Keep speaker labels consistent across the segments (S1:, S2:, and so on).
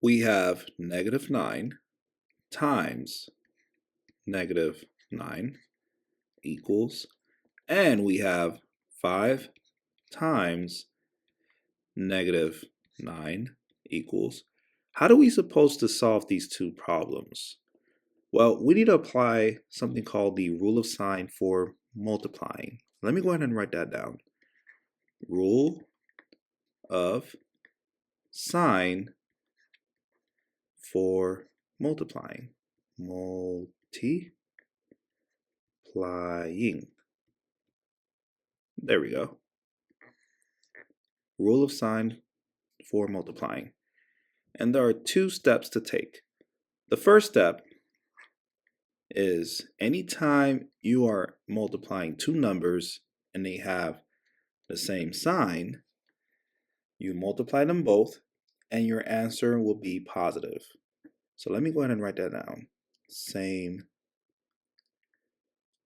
S1: we have negative 9 times negative 9 equals, and we have 5 times negative 9 equals. How do we supposed to solve these two problems? Well, we need to apply something called the rule of sign for multiplying. Let me go ahead and write that down. Rule of sign for multiplying. Multiplying. There we go. Rule of sign for multiplying. And there are two steps to take. The first step is anytime you are multiplying two numbers and they have the same sign, you multiply them both and your answer will be positive. So let me go ahead and write that down. Same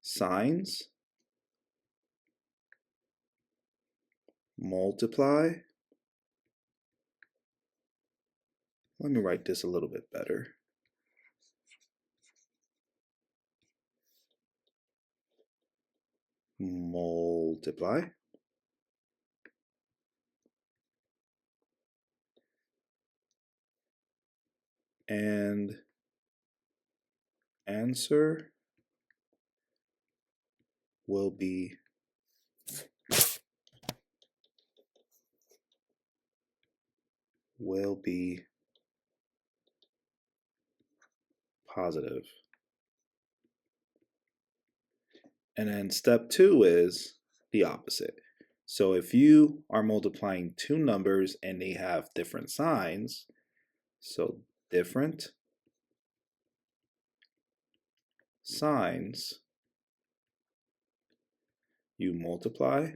S1: signs, multiply. Let me write this a little bit better. Multiply. And answer will be positive. And then step 2 is the opposite. So if you are multiplying two numbers and they have different signs, so different signs, you multiply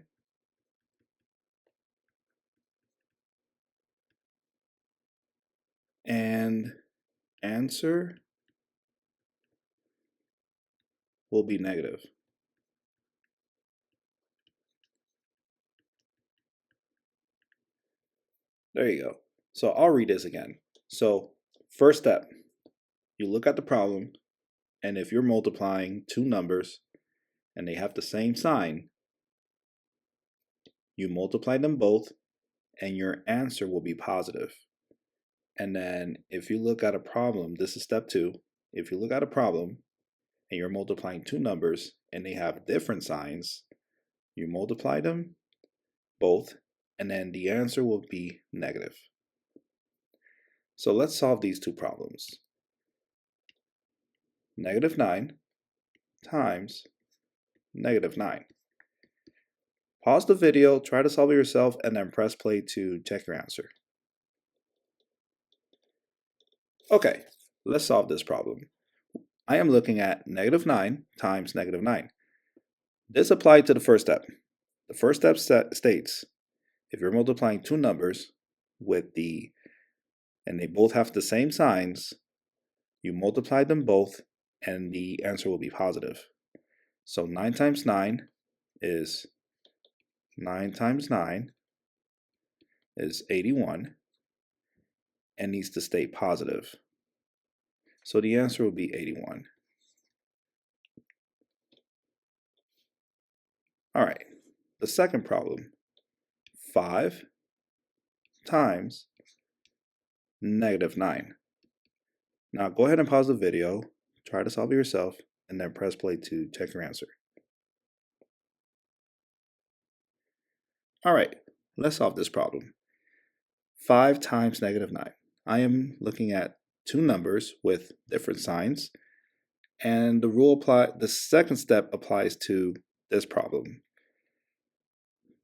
S1: and answer will be negative. There you go. So I'll read this again. So first step, you look at the problem, and if you're multiplying two numbers and they have the same sign, you multiply them both and your answer will be positive. And then if you look at a problem, this is step 2. If you look at a problem and you're multiplying two numbers and they have different signs, you multiply them both and then the answer will be negative. So let's solve these two problems. Negative 9 times negative 9. Pause the video, try to solve it yourself, and then press play to check your answer. Okay, let's solve this problem. I am looking at negative 9 times negative 9. This applied to the first step. The first step states if you're multiplying two numbers and they both have the same signs, you multiply them both and the answer will be positive. So 9 times 9 is 81 and needs to stay positive. So the answer will be 81. All right, the second problem, 5 times negative 9. Now go ahead and pause the video, try to solve it yourself, and then press play to check your answer. All right, let's solve this problem. 5 times negative 9. I am looking at two numbers with different signs, and the second step applies to this problem.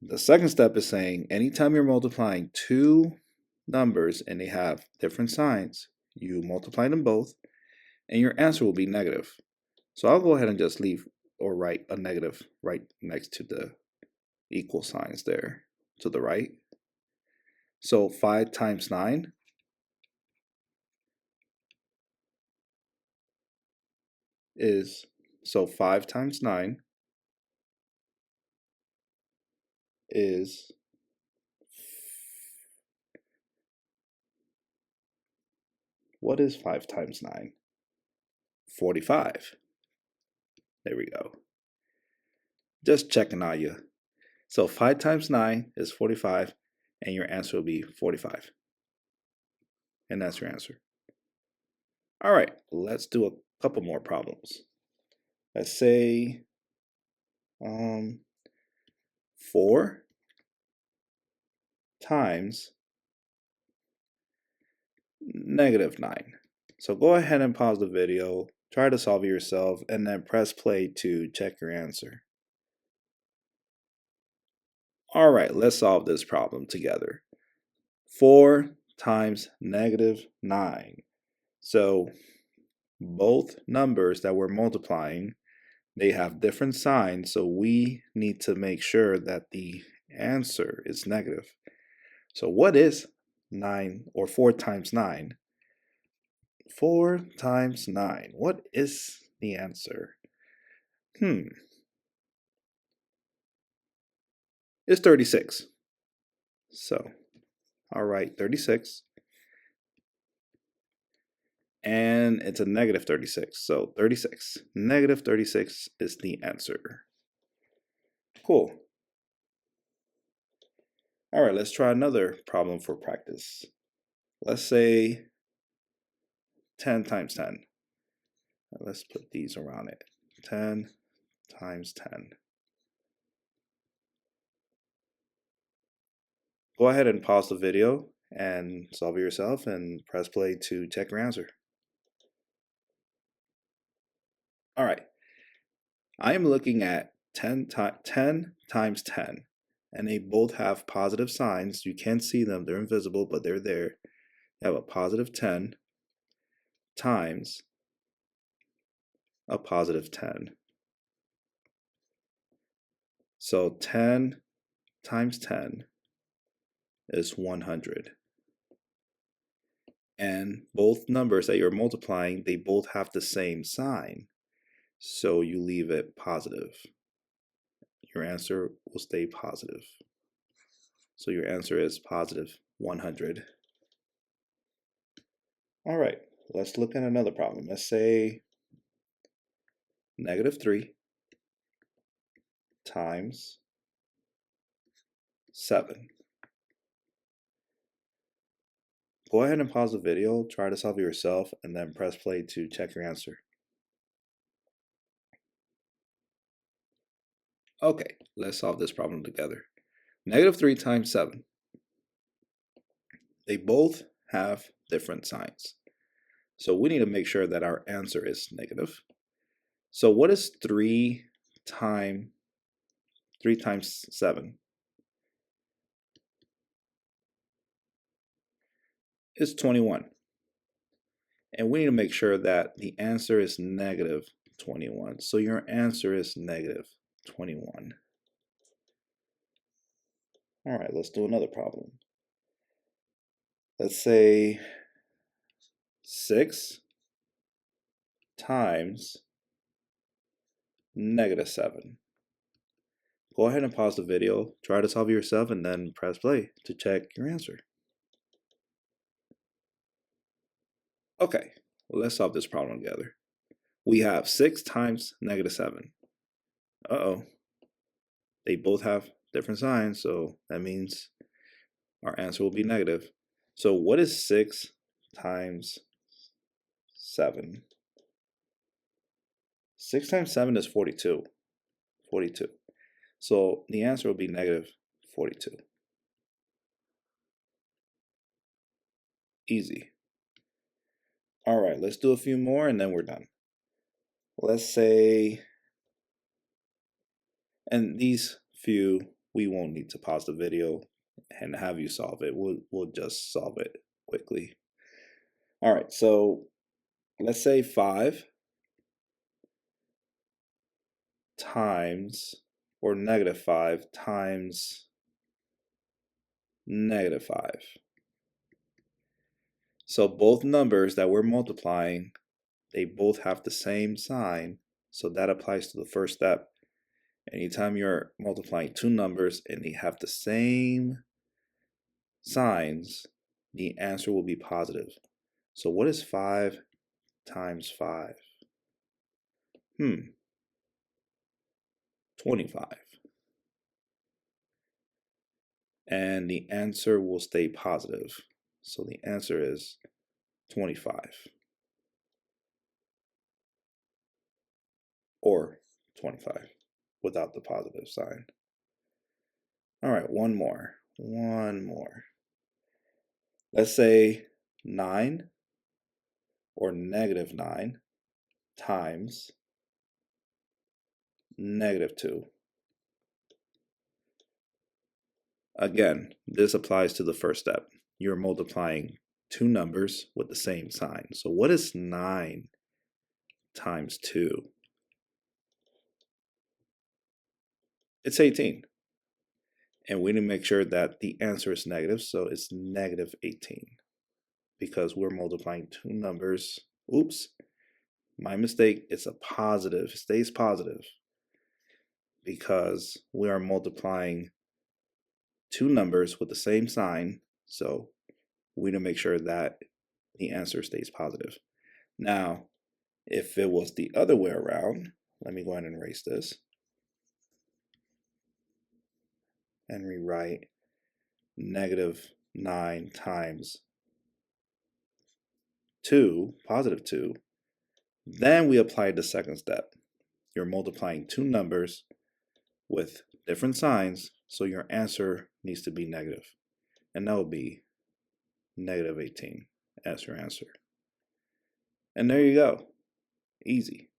S1: The second step is saying anytime you're multiplying two numbers and they have different signs, you multiply them both and your answer will be negative. So I'll go ahead and just leave or write a negative right next to the equal signs there to the right. So 5 times 9 is, so 5 times 9 is what is 5 times 9? 45. There we go. Just checking on you. So 5 times 9 is 45, and your answer will be 45. And that's your answer. All right, let's do a couple more problems. Let's say 4 times -9. So go ahead and pause the video, try to solve it yourself, and then press play to check your answer. All right, let's solve this problem together. 4 times -9. So both numbers that we're multiplying, they have different signs, so we need to make sure that the answer is negative. So what is 9 or 4 times 9? 4 times 9. What is the answer? It's 36. So, all right, 36. And it's a -36. So 36. -36 is the answer. Cool. All right, let's try another problem for practice. Let's say 10 times 10. Let's put these around it. 10 times 10. Go ahead and pause the video and solve it yourself and press play to check your answer. All right. I am looking at 10 times 10, and they both have positive signs. You can't see them, they're invisible, but they're there. You have a positive 10 times a positive 10. So 10 times 10 is 100. And both numbers that you're multiplying, they both have the same sign. So you leave it positive. Your answer will stay positive. So your answer is positive 100. All right, let's look at another problem. Let's say -3 times 7. Go ahead and pause the video, try to solve it yourself, and then press play to check your answer. Okay, let's solve this problem together. -3 times 7. They both have different signs. So we need to make sure that our answer is negative. So what is 3 times 7? It's 21. And we need to make sure that the answer is negative 21. So your answer is negative 21. All right, let's do another problem. Let's say 6 times -7. Go ahead and pause the video, try to solve it yourself, and then press play to check your answer. Okay, let's solve this problem together. We have 6 times -7. Uh-oh. They both have different signs, so that means our answer will be negative. So what is 6 times 7? 6 times 7 is 42. 42. So the answer will be negative 42. Easy. All right, let's do a few more and then we're done. Let's say, and these few, we won't need to pause the video and have you solve it. We'll just solve it quickly. All right, so let's say 5 times, or -5 times -5. So both numbers that we're multiplying, they both have the same sign, so that applies to the first step. Anytime you're multiplying two numbers and they have the same signs, the answer will be positive. So what is 5 times 5? 25. And the answer will stay positive. So the answer is 25. Or 25 without the positive sign. All right, one more. Let's say 9 or negative 9 times negative 2. Again, this applies to the first step. You're multiplying two numbers with the same sign. So what is 9 times 2? It's 18. And we need to make sure that the answer is negative, so it's negative 18. Because we're multiplying two numbers. Oops, my mistake. It's a positive. It stays positive because we are multiplying two numbers with the same sign. So we need to make sure that the answer stays positive. Now, if it was the other way around, let me go ahead and erase this and rewrite negative 9 times 2, positive 2. Then we applied the second step. You're multiplying two numbers with different signs, so your answer needs to be negative. And that would be negative 18 as your answer. And there you go. Easy.